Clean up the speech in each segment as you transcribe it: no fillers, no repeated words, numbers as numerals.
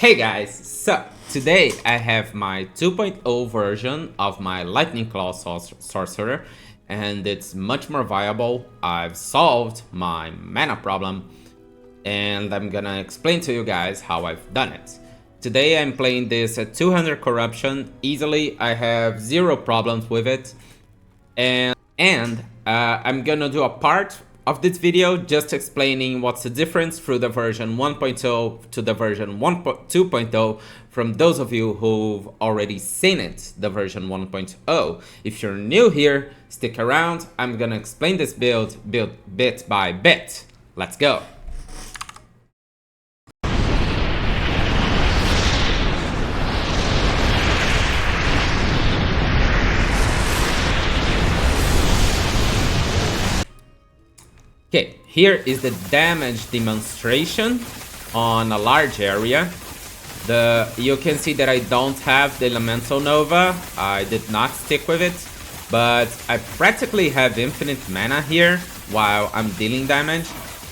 Hey guys, so today I have my 2.0 version of my Lightning Claw sorcerer, and it's much more viable. I've solved my mana problem and I'm gonna explain to you guys how I've done it. Today I'm playing this at 200 corruption easily. I have zero problems with it, and I'm gonna do a part of this video just explaining what's the difference through the version 1.0 to the version 2.0 from those of you who've already seen it, the version 1.0. If you're new here, stick around. I'm gonna explain this build bit by bit. Let's go. Okay, here is the damage demonstration on a large area. You can see that I don't have the Elemental Nova. I did not stick with it, but I practically have infinite mana here while I'm dealing damage.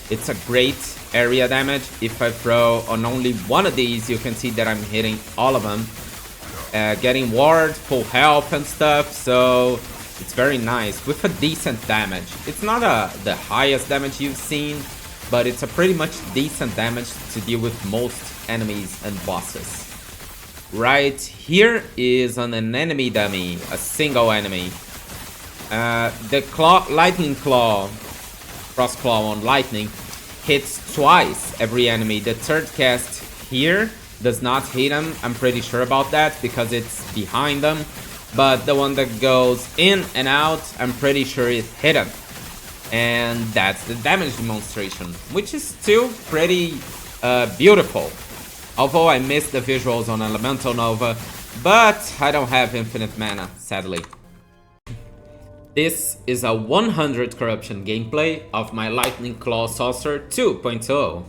It's a great area damage. If I throw on only one of these, you can see that I'm hitting all of them. Getting ward, full health and stuff, so it's very nice with a decent damage. It's not the highest damage you've seen, but it's a pretty much decent damage to deal with most enemies and bosses. Right here is on an enemy dummy, a single enemy. The Lightning Claw, Frost Claw on Lightning, hits twice every enemy. The third cast here does not hit him. I'm pretty sure about that because it's behind them. But the one that goes in and out, I'm pretty sure it hit him. And that's the damage demonstration, which is still pretty beautiful. Although I missed the visuals on Elemental Nova, but I don't have infinite mana, sadly. This is a 100 corruption gameplay of my Lightning Claw Sorcerer 2.0.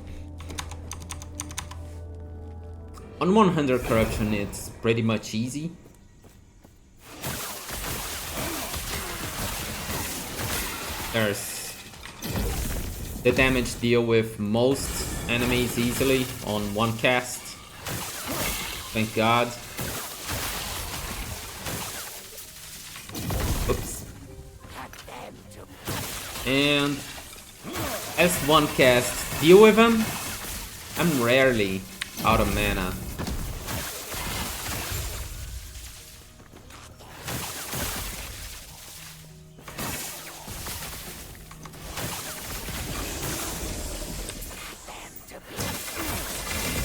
On 100 corruption, it's pretty much easy. There's the damage deal with most enemies easily on one cast. Thank God. Oops. And as one cast deal with him, I'm rarely out of mana.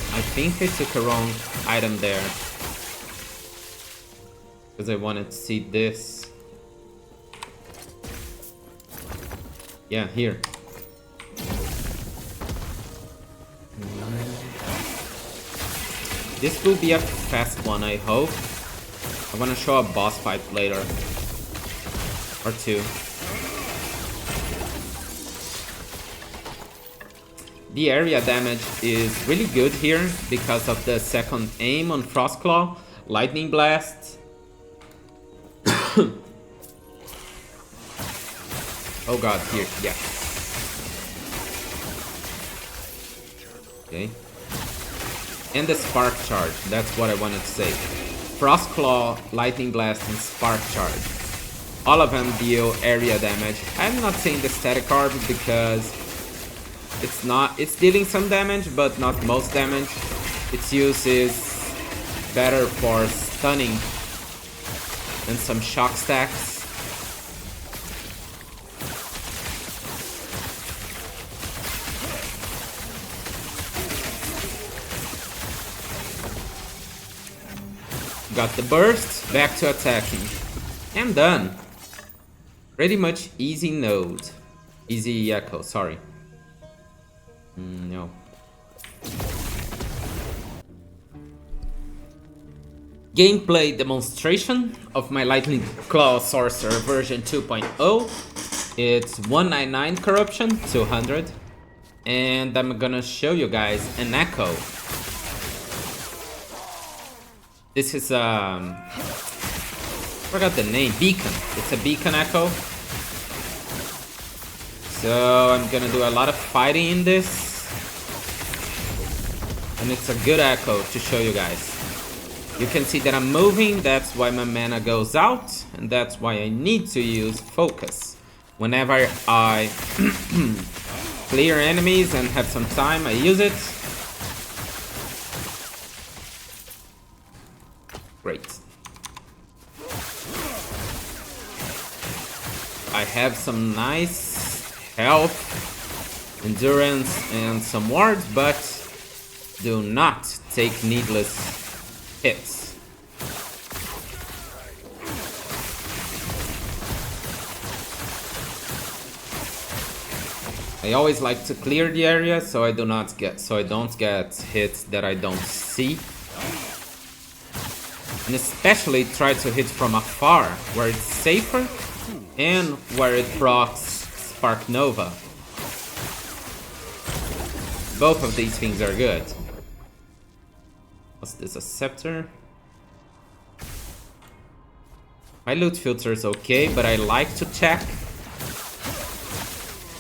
I think I took a wrong item there because I wanted to see this. Yeah, here. This will be a fast one, I hope. I want to show a boss fight later. Or two. The area damage is really good here because of the second aim on Frost Claw, Lightning Blast. Oh god, here, yeah. Okay. And the Spark Charge, that's what I wanted to say. Frost Claw, Lightning Blast, and Spark Charge. All of them deal area damage. I'm not saying the static orb because it's dealing some damage, but not most damage. Its use is better for stunning and some shock stacks. Got the burst, back to attacking. I'm done. Pretty much easy node. Easy echo, sorry. No. Gameplay demonstration of my Lightning Claw Sorcerer version 2.0. It's 199 corruption, 200. And I'm gonna show you guys an echo. This is forgot the name, beacon. It's a beacon echo. So I'm gonna do a lot of fighting in this. And it's a good echo to show you guys. You can see that I'm moving, that's why my mana goes out, and that's why I need to use focus. Whenever I clear enemies and have some time, I use it. Great. I have some nice health, endurance, and some wards, but do not take needless hits. I always like to clear the area so I don't get hits that I don't see. And especially try to hit from afar, where it's safer and where it procs Spark Nova. Both of these things are good. What's this, a scepter? My loot filter is okay, but I like to check.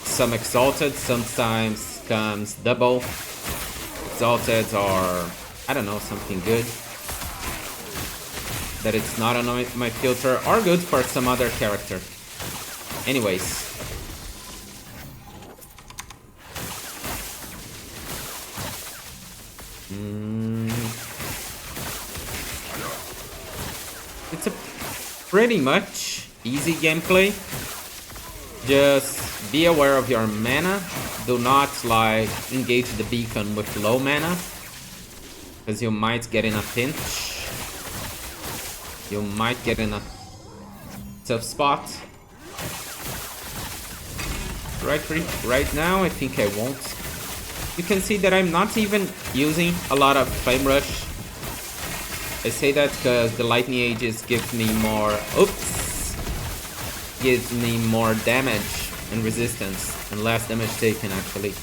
Some exalted sometimes comes double. Exalted or, I don't know, something good. That it's not on my filter, or good for some other character. Anyways. It's a pretty much easy gameplay. Just be aware of your mana. Do not like engage the beacon with low mana, because you might get in a pinch. You might get in a tough spot. Right now, I think I won't. You can see that I'm not even using a lot of Flame Rush. I say that because the Lightning Ages give me more... gives me more damage and resistance, and less damage taken actually.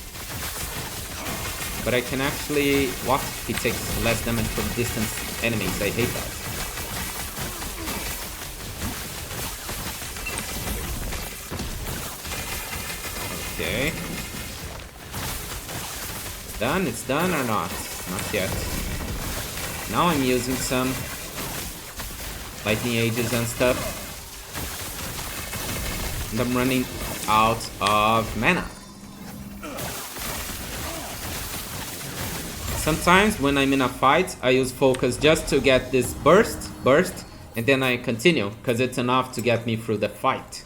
But I can actually... What? He takes less damage from distance enemies. I hate that. Okay. Done? It's done or not? Not yet. Now I'm using some Lightning Ages and stuff. And I'm running out of mana. Sometimes when I'm in a fight, I use focus just to get this burst, and then I continue, because it's enough to get me through the fight.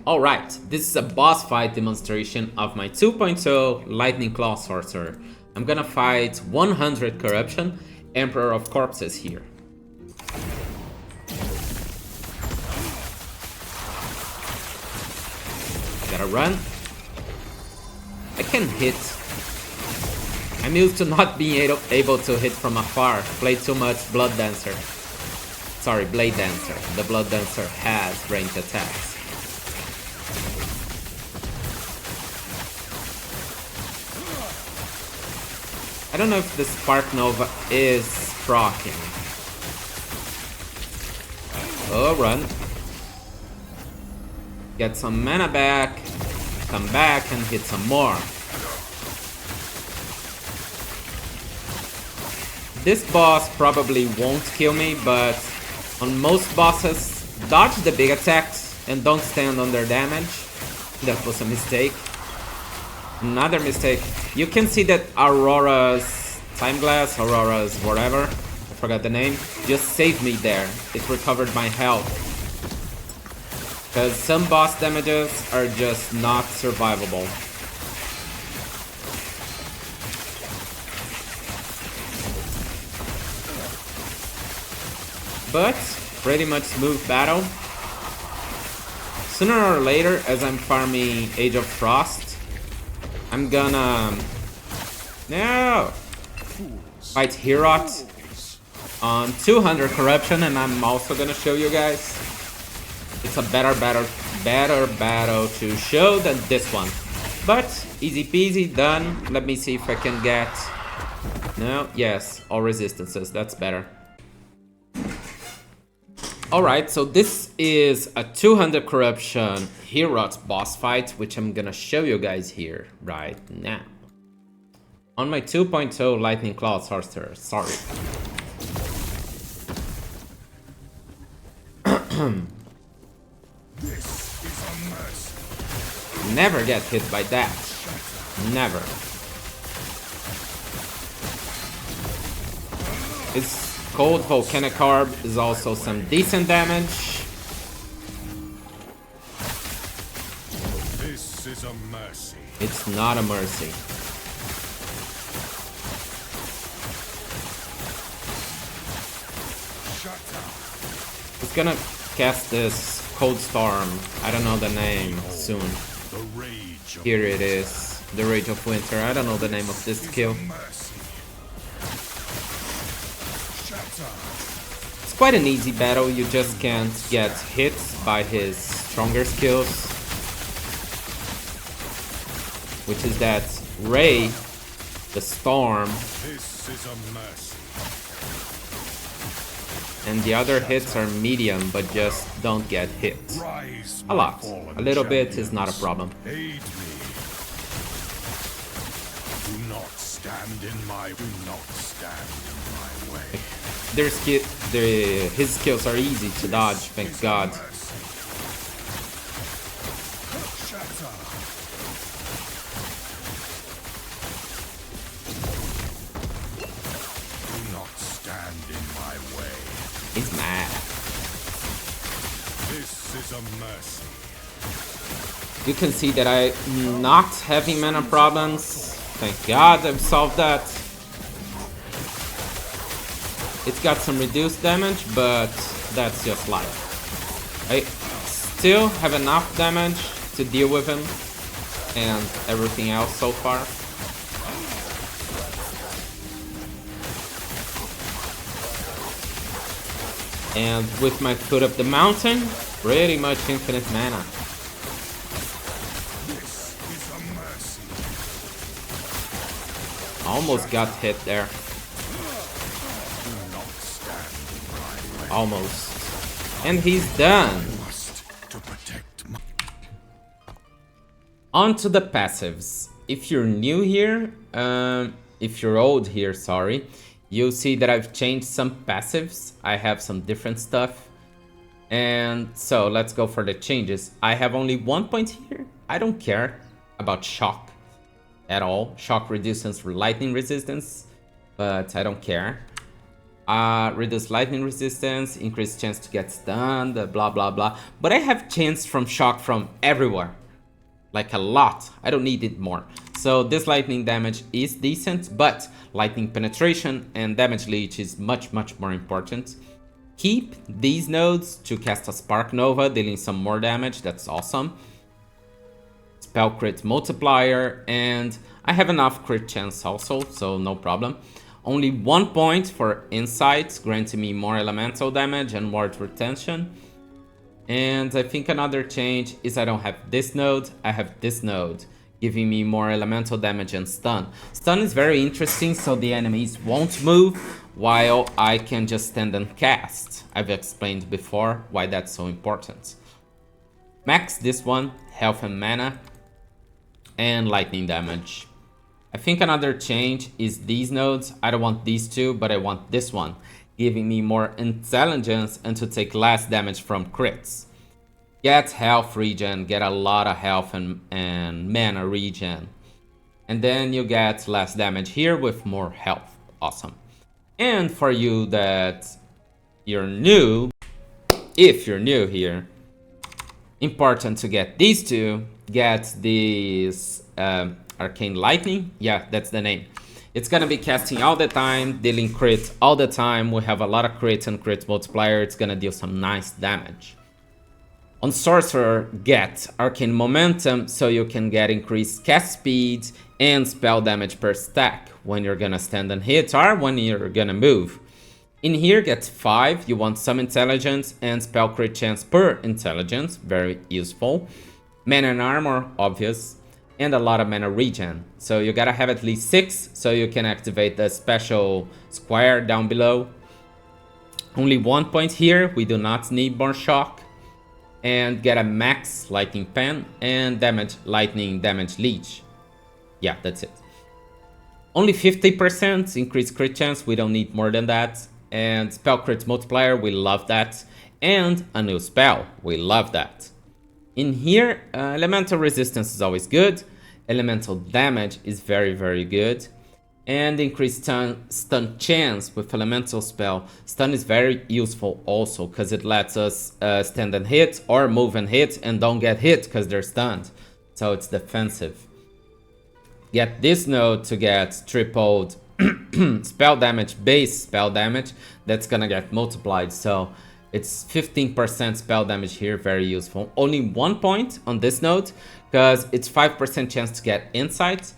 Alright, this is a boss fight demonstration of my 2.0 Lightning Claw Sorcerer. I'm gonna fight 100 Corruption, Emperor of Corpses here. Gotta run. I can hit. I'm used to not being able to hit from afar. Play too much Blood Dancer. Sorry, Blade Dancer. The Blood Dancer has ranged attacks. I don't know if the Spark Nova is proccing. Oh, run. Get some mana back, come back and hit some more. This boss probably won't kill me, but on most bosses, dodge the big attacks and don't stand under damage. That was a mistake. Another mistake. You can see that Aurora's Time Glass, Aurora's whatever, I forgot the name, just saved me there. It recovered my health. Because some boss damages are just not survivable. But, pretty much smooth battle. Sooner or later, as I'm farming Age of Frost, I'm gonna... No! Fight Heorot on 200 Corruption, and I'm also gonna show you guys. It's a better battle to show than this one. But, easy peasy, done. Let me see if I can get... No, yes, all resistances, that's better. Alright, so this is a 200 Corruption Heorot boss fight, which I'm gonna show you guys here right now. On my 2.0 Lightning Cloud Sorcerer, sorry. This is a mercy. Never get hit by that. Never. Its cold volcanic orb is also some decent damage. This is a mercy. It's not a mercy. Shut up. It's gonna cast this cold storm. I don't know the name soon. The rage of Here it is. The Rage of Winter. I don't know the name of this skill. mercy. Shut up. It's quite an easy battle. You just can't get hit by his stronger skills. Which is that Ray, the Storm, This is a mercy. and the other hits are medium, but just don't get hit. Rise, A my lot. fallen A little bit is champions. not a problem. Aid me. Do not stand in my way. His skills are easy to dodge, thank Is a God. mercy. Shut up. Do not stand in my way. He's mad. This is a mercy. You can see that I'm not having mana problems. Thank God I've solved that. It's got some reduced damage, but that's just life. I still have enough damage to deal with him and everything else so far. And with my foot up the mountain, pretty much infinite mana. This is a mercy. Almost got hit there. Do not stand in my way. Almost. And he's done. Must to protect my. On to the passives. If you're new here, if you're old here, sorry, you'll see that I've changed some passives. I have some different stuff. And so let's go for the changes. I have only 1 point here. I don't care about shock at all. Shock reduces lightning resistance, but I don't care. Reduce lightning resistance, increase chance to get stunned, blah blah blah. But I have chance from shock from everywhere. Like a lot. I don't need it more. So this lightning damage is decent, but lightning penetration and damage leech is much more important. Keep these nodes to cast a Spark Nova, dealing some more damage. That's awesome. Spell crit multiplier, and I have enough crit chance also, so no problem. Only 1 point for insights, granting me more elemental damage and ward retention. And I think another change is I don't have this node, I have this node, giving me more elemental damage and stun. Stun is very interesting, so the enemies won't move, while I can just stand and cast. I've explained before why that's so important. Max this one, health and mana, and lightning damage. I think another change is these nodes. I don't want these two, but I want this one, giving me more intelligence and to take less damage from crits. Get health regen, get a lot of health and mana regen. And then you get less damage here with more health. Awesome. And for you that you're new, if you're new here, important to get these two. Get this Arcane Lightning. Yeah, that's the name. It's gonna be casting all the time, dealing crit all the time. We have a lot of crit and crit multiplier. It's gonna deal some nice damage. On Sorcerer, get Arcane Momentum, so you can get increased cast speed and spell damage per stack when you're gonna stand and hit or when you're gonna move. In here, get 5. You want some intelligence and spell crit chance per intelligence. Very useful. Mana and armor, obvious. And a lot of mana regen. So you gotta have at least 6 so you can activate the special square down below. Only 1 point here. We do not need more shock. And get a max lightning pen and lightning damage leech. Yeah, that's it. Only 50% increased crit chance, we don't need more than that. And spell crit multiplier, we love that. And a new spell, we love that. In here, elemental resistance is always good. Elemental damage is very, very good. And increased stun chance with elemental spell. Stun is very useful also because it lets us stand and hit or move and hit and don't get hit because they're stunned. So it's defensive. Get this node to get tripled spell damage, base spell damage. That's gonna get multiplied. So it's 15% spell damage here, very useful. Only 1 point on this node because it's 5% chance to get insight.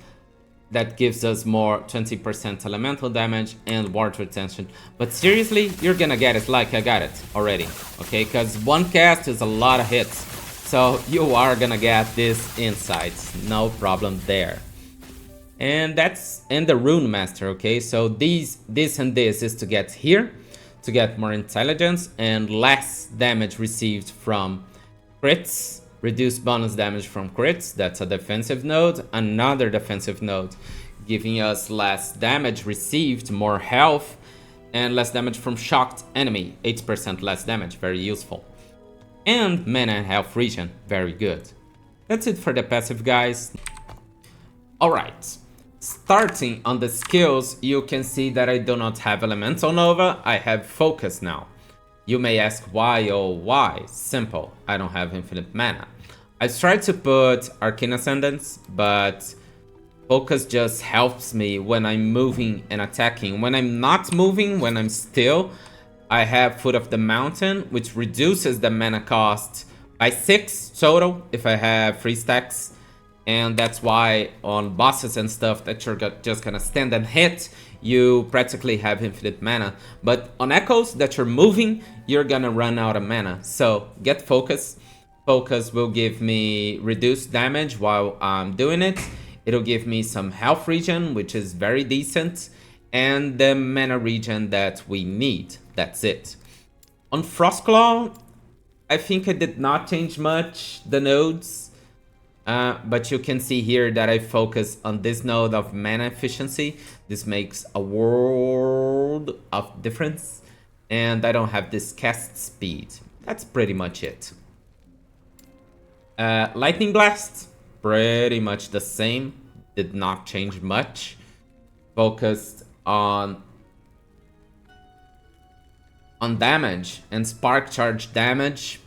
That gives us more 20% elemental damage and ward retention. But seriously, you're gonna get it like I got it already, okay? Because one cast is a lot of hits. So you are gonna get this insight, no problem there. And that's in the Rune Master, okay? So this and this is to get here, to get more intelligence and less damage received from crits. Reduce bonus damage from crits, that's a defensive node. Another defensive node, giving us less damage received, more health, and less damage from shocked enemy. 8% less damage, very useful. And mana and health regen, very good. That's it for the passive, guys. Alright, starting on the skills, you can see that I do not have Elemental Nova, I have Focus now. You may ask why, oh why? Simple, I don't have infinite mana. I tried to put Arcane Ascendance, but Focus just helps me when I'm moving and attacking. When I'm not moving, when I'm still, I have Foot of the Mountain, which reduces the mana cost by 6 total if I have 3 stacks. And that's why on bosses and stuff that you're just gonna stand and hit, you practically have infinite mana. But on echoes that you're moving, you're gonna run out of mana. So get Focus. Focus will give me reduced damage while I'm doing it. It'll give me some health regen, which is very decent. And the mana regen that we need. That's it. On Frostclaw, I think I did not change much the nodes. But you can see here that I focus on this node of mana efficiency. This makes a world of difference. And I don't have this cast speed. That's pretty much it. Lightning Blast, pretty much the same. Did not change much. Focused on damage and Spark Charge damage.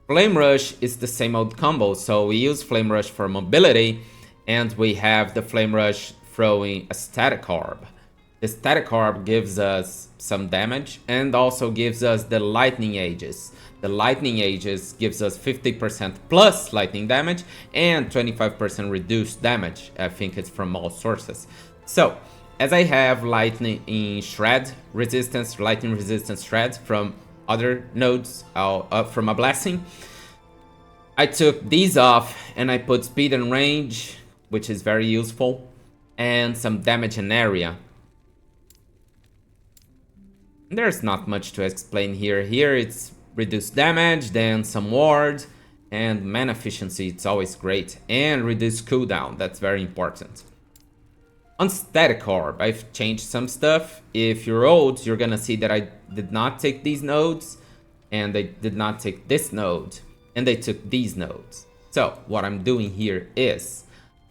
Flame Rush is the same old combo, so we use Flame Rush for mobility, and we have the Flame Rush throwing a Static Orb. The Static Orb gives us some damage and also gives us the Lightning Aegis. The Lightning Aegis gives us 50% plus lightning damage and 25% reduced damage. I think it's from all sources. So, as I have Lightning Shred resistance, Lightning Resistance Shred from other nodes from a blessing, I took these off and I put speed and range, which is very useful, and some damage and area. There's not much to explain here. Here it's reduced damage, then some ward, and mana efficiency, it's always great, and reduced cooldown, that's very important. On Static Orb, I've changed some stuff. If you're old, you're gonna see that I did not take these nodes, and I did not take this node, and I took these nodes. So, what I'm doing here is,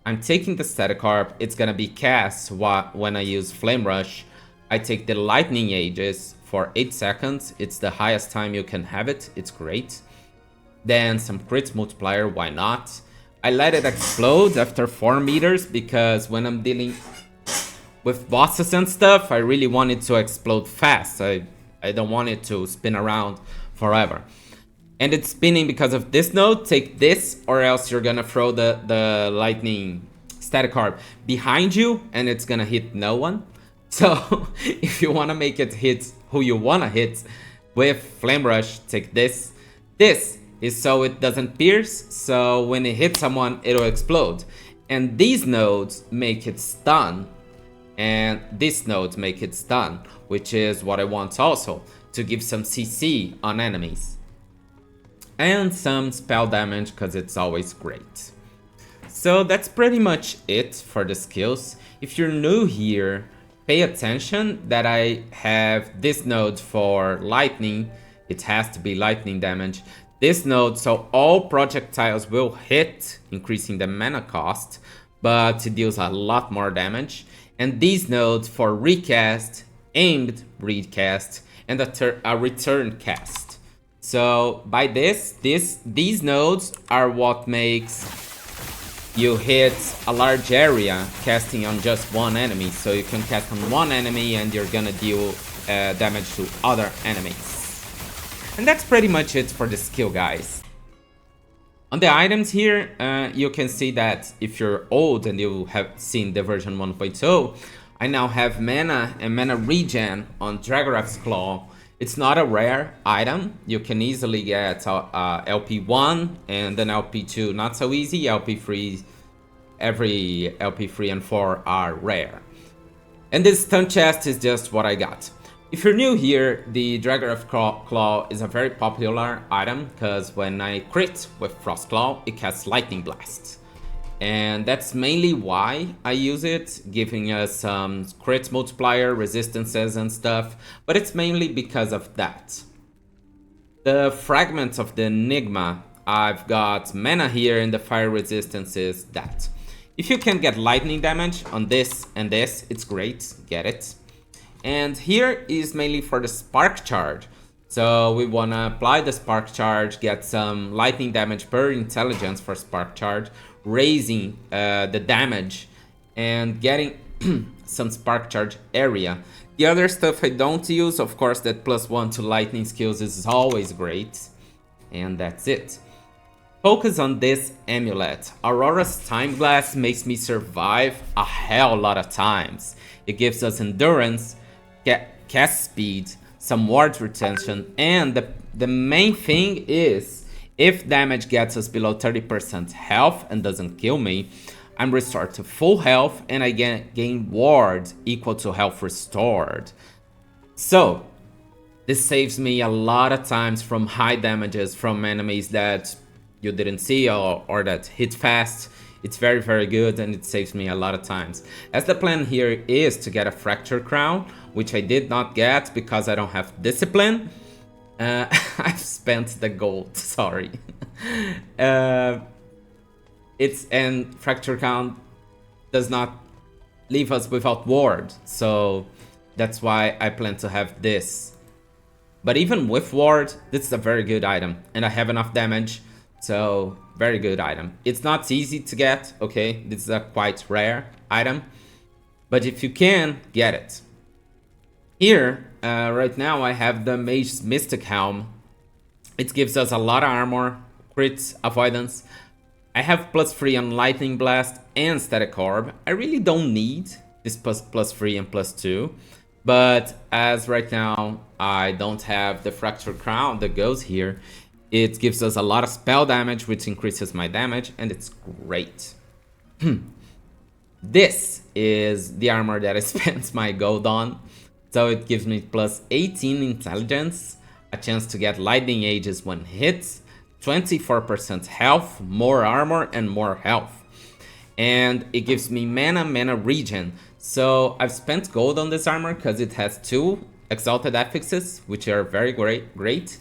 I'm taking the Static Orb, it's gonna be cast when I use Flame Rush. I take the Lightning Aegis for 8 seconds, it's the highest time you can have it, it's great. Then some crit multiplier, why not? I let it explode after 4 meters because when I'm dealing with bosses and stuff, I really want it to explode fast. I don't want it to spin around forever. And it's spinning because of this node, take this or else you're gonna throw the lightning Static Orb behind you and it's gonna hit no one. So if you wanna make it hit who you wanna hit with Flame Rush, take this. This is so it doesn't pierce, so when it hits someone, it'll explode. And these nodes make it stun, and this node make it stun, which is what I want also, to give some CC on enemies. And some spell damage, because it's always great. So that's pretty much it for the skills. If you're new here, pay attention that I have this node for lightning. It has to be lightning damage. This node, so all projectiles will hit, increasing the mana cost, but it deals a lot more damage. And these nodes for recast, aimed recast, and a return cast. So by these nodes are what makes you hit a large area casting on just one enemy. So you can cast on one enemy and you're gonna deal damage to other enemies. And that's pretty much it for the skill, guys. On the items here, you can see that if you're old and you have seen the version 1.0, I now have mana and mana regen on Dragorath's Claw. It's not a rare item. You can easily get LP1 and then LP2 not so easy. LP3, every LP3 and 4 are rare. And this stun chest is just what I got. If you're new here, the Dragorath Claw is a very popular item because when I crit with Frost Claw, it casts Lightning Blast. And that's mainly why I use it, giving us some crit multiplier, resistances and stuff, but it's mainly because of that. The fragments of the Enigma, I've got mana here and the fire resistance is that. If you can get lightning damage on this and this, it's great, get it. And here is mainly for the spark charge. So we wanna apply the spark charge, get some lightning damage per intelligence for spark charge, raising the damage and getting some spark charge area. The other stuff I don't use, of course, that +1 to lightning skills is always great. And that's it. Focus on this amulet. Aurora's Time Glass makes me survive a hell lot of times. It gives us endurance, cast speed, some ward retention, and the main thing is, if damage gets us below 30% health and doesn't kill me, I'm restored to full health and I gain ward equal to health restored. So, this saves me a lot of times from high damages from enemies that you didn't see or that hit fast. It's very, very good and it saves me a lot of times. As the plan here is to get a Fracture Crown, which I did not get because I don't have Discipline. I've spent the gold, sorry. And Fracture Crown does not leave us without ward, so that's why I plan to have this. But even with ward, this is a very good item, and I have enough damage, so very good item. It's not easy to get, okay? This is a quite rare item, but if you can, get it. Here, right now I have the Mage's Mystic Helm. It gives us a lot of armor, crit, avoidance. I have +3 on Lightning Blast and Static Orb. I really don't need this +3 and +2. But as right now I don't have the Fracture Crown that goes here, it gives us a lot of spell damage, which increases my damage, and it's great. This is the armor that I spent my gold on. So it gives me +18 intelligence, a chance to get lightning ages when hit, 24% health, more armor and more health. And it gives me mana regen. So I've spent gold on this armor because it has 2 exalted affixes, which are very great.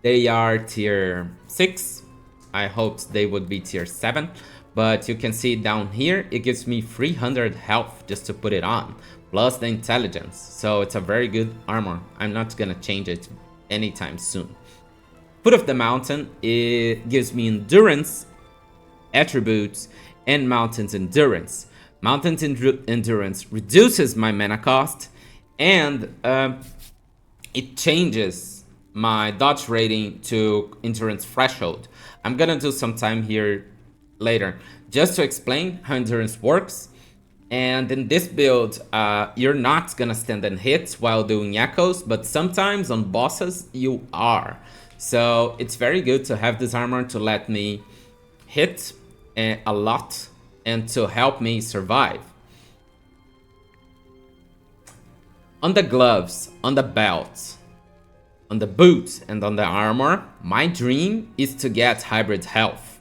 They are tier 6. I hoped they would be tier 7. But you can see down here, it gives me 300 health just to put it on, plus the intelligence. So it's a very good armor. I'm not gonna change it anytime soon. Foot of the Mountain, it gives me endurance, attributes, and Mountain's Endurance. Mountain's Endurance reduces my mana cost, and it changes my dodge rating to Endurance Threshold. I'm gonna do some time here later just to explain how endurance works. And in this build, you're not gonna stand and hit while doing echoes, but sometimes on bosses you are. So it's very good to have this armor to let me hit a lot and to help me survive. On the gloves, on the belt, on the boots, and on the armor, my dream is to get hybrid health.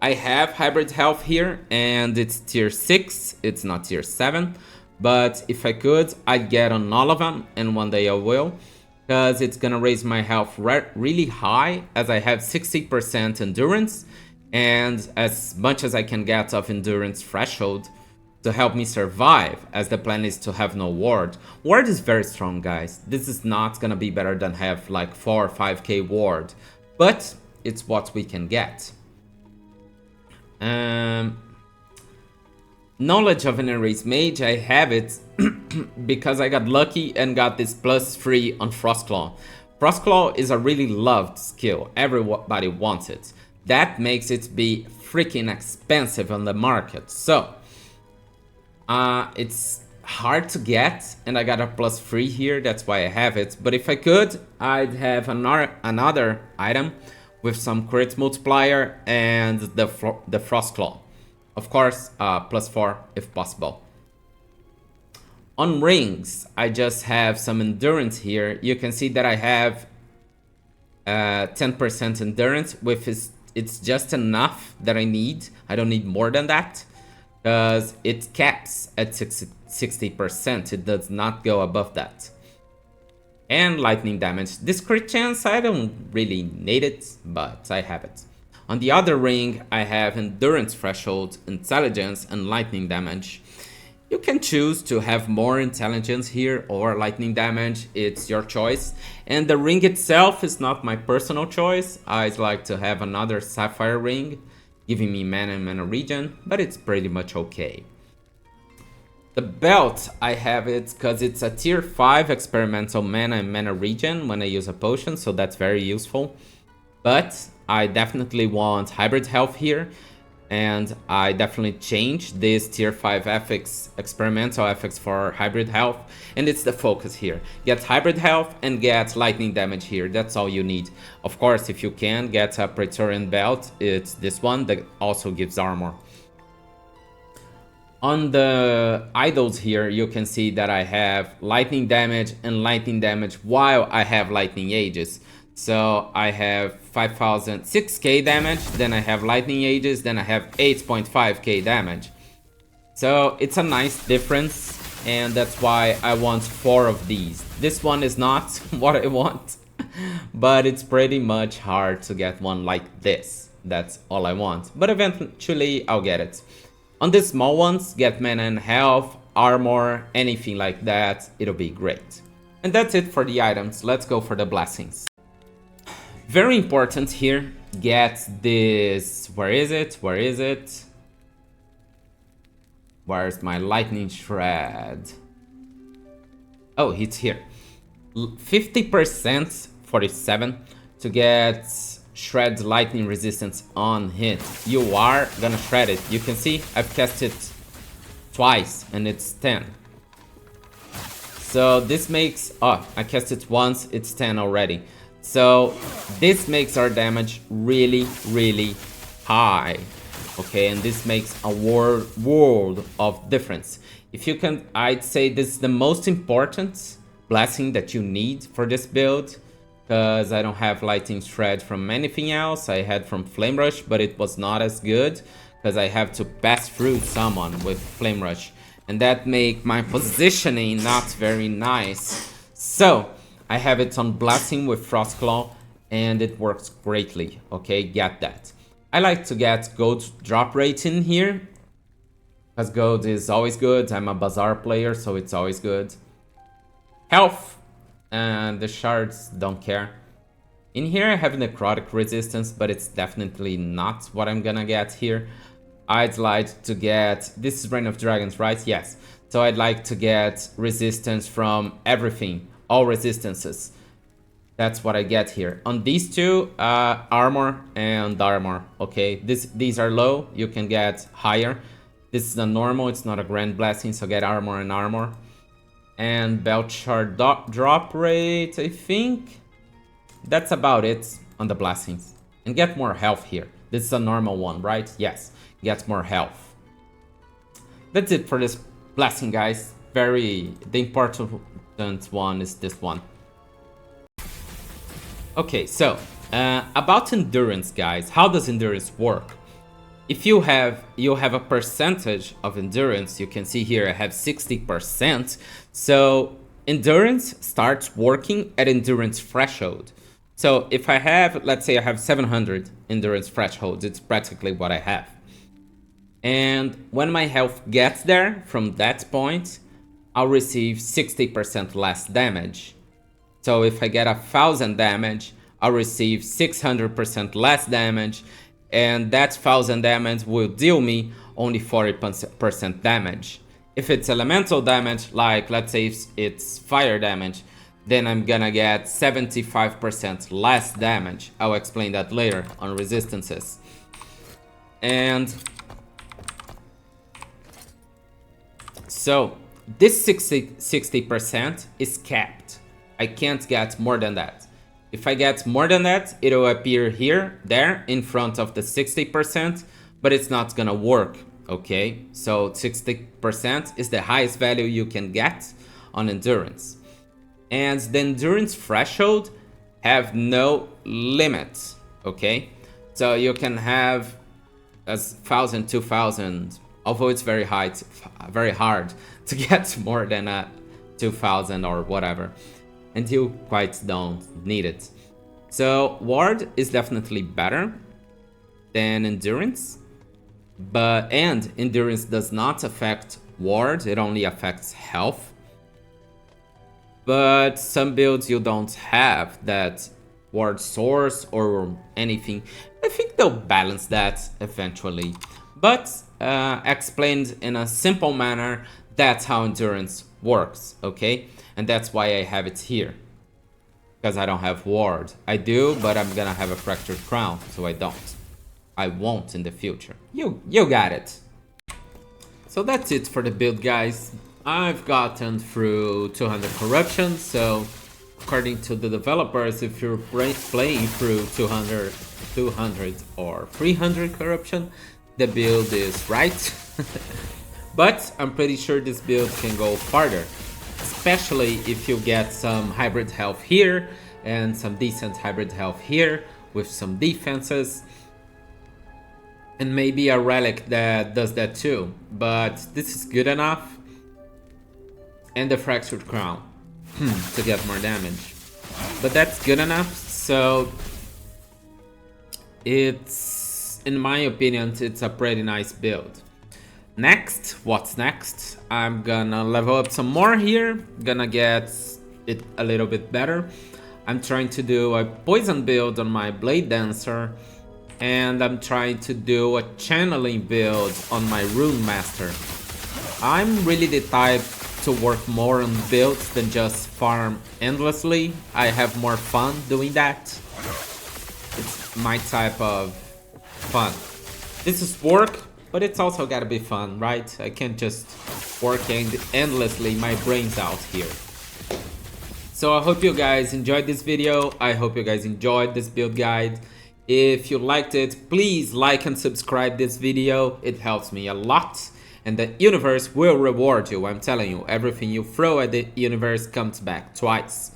I have hybrid health here, and it's tier 6, it's not tier 7. But if I could, I'd get on all of them, and one day I will. Because it's gonna raise my health really high, as I have 60% endurance. And as much as I can get of endurance threshold to help me survive, as the plan is to have no ward. Ward is very strong, guys. This is not gonna be better than have like 4 or 5k ward. But it's what we can get. Knowledge of an erase mage, I have it because I got lucky and got this +3 on Frostclaw. Frostclaw is a really loved skill, everybody wants it. That makes it be freaking expensive on the market, so it's hard to get, and I got a +3 here, that's why I have it. But if I could, I'd have another item with some crit multiplier and the Frostclaw. Of course, +4 if possible. On rings, I just have some endurance here. You can see that I have 10% endurance, it's just enough that I need. I don't need more than that, because it caps at 60%. It does not go above that. And lightning damage. This crit chance, I don't really need it, but I have it. On the other ring, I have endurance threshold, intelligence, and lightning damage. You can choose to have more intelligence here or lightning damage, it's your choice. And the ring itself is not my personal choice. I'd like to have another sapphire ring, giving me mana and mana regen, but it's pretty much okay. The belt, I have it because it's a tier 5 experimental mana and mana regen when I use a potion, so that's very useful. But I definitely want hybrid health here, and I definitely changed this tier 5 FX, experimental FX for hybrid health, and it's the focus here. Get hybrid health and get lightning damage here, that's all you need. Of course, if you can get a Praetorian belt, it's this one that also gives armor. On the idols here, you can see that I have lightning damage and lightning damage while I have lightning ages. So I have 6k damage, then I have lightning ages, then I have 8.5k damage. So it's a nice difference, and that's why I want 4 of these. This one is not what I want, but it's pretty much hard to get one like this. That's all I want, but eventually I'll get it. On the small ones, get mana and health, armor, anything like that, it'll be great. And that's it for the items, let's go for the blessings. Very important here, get this, where is it? Where's my lightning shred? Oh, it's here. 50%, 47, to get shred lightning resistance on hit. You are gonna shred it. You can see I've cast it twice and it's 10. So this makes, oh, I cast it once, it's 10 already. So this makes our damage really, really high. Okay, and this makes a world of difference. If you can, I'd say this is the most important blessing that you need for this build, because I don't have lightning shred from anything else. I had from flame rush, but it was not as good because I have to pass through someone with flame rush, and that make my positioning not very nice. So I have it on blessing with Frostclaw, and it works greatly. Okay, get that. I like to get gold drop rate in here, because gold is always good. I'm a bazaar player, so it's always good. Health, and the shards don't care. In here I have necrotic resistance, but it's definitely not what I'm gonna get here. I'd like to get, this is Reign of Dragons, right? Yes. So I'd like to get resistance from everything, all resistances. That's what I get here. On these two, armor and armor, okay? These are low, you can get higher. This is a normal, it's not a grand blessing, so get armor and armor. And belt shard drop rate, I think that's about it on the blessings. And get more health here. This is a normal one, right? Yes, get more health. That's it for this blessing, guys. The important one is this one. Okay, so about endurance, guys. How does endurance work? if you have a percentage of endurance. You can see here I have 60%. So endurance starts working at endurance threshold. So if I have, let's say I have 700 endurance threshold, it's practically what I have. And when my health gets there, from that point, I'll receive 60% less damage. So if I get 1000 damage, I'll receive 600% less damage, and that 1000 damage will deal me only 40% damage. If it's elemental damage, like let's say it's fire damage, then I'm gonna get 75% less damage. I'll explain that later on resistances. And so this 60% is capped. I can't get more than that. If I get more than that, it'll appear here, there, in front of the 60%, but it's not gonna work, okay? So 60% is the highest value you can get on endurance. And the endurance threshold have no limit, okay? So you can have as 1000, 2000, although it's very high, it's very hard to get more than a 2000 or whatever, and you quite don't need it. So ward is definitely better than endurance, and endurance does not affect ward, it only affects health. But some builds you don't have that ward source or anything. I think they'll balance that eventually, but explained in a simple manner, that's how endurance works, okay? And that's why I have it here, because I don't have ward. I do, but I'm gonna have a fractured crown, so I don't. I won't in the future. You got it. So that's it for the build, guys. I've gotten through 200 corruption, so according to the developers, if you're playing through 200 or 300 corruption, the build is right. But I'm pretty sure this build can go farther, especially if you get some hybrid health here and some decent hybrid health here with some defenses, and maybe a relic that does that too. But this is good enough, and the fractured crown to get more damage, but that's good enough. So it's, in my opinion, it's a pretty nice build. Next, what's next? I'm gonna level up some more here, gonna get it a little bit better. I'm trying to do a poison build on my blade dancer, and I'm trying to do a channeling build on my rune master. I'm really the type to work more on builds than just farm endlessly. I have more fun doing that. It's my type of fun. This is work, but it's also gotta be fun, right? I can't just work endlessly my brains out here. So I hope you guys enjoyed this video. I hope you guys enjoyed this build guide. If you liked it, please like and subscribe this video. It helps me a lot. And the universe will reward you. I'm telling you, everything you throw at the universe comes back twice.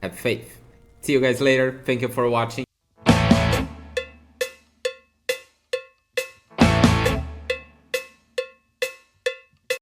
Have faith. See you guys later. Thank you for watching.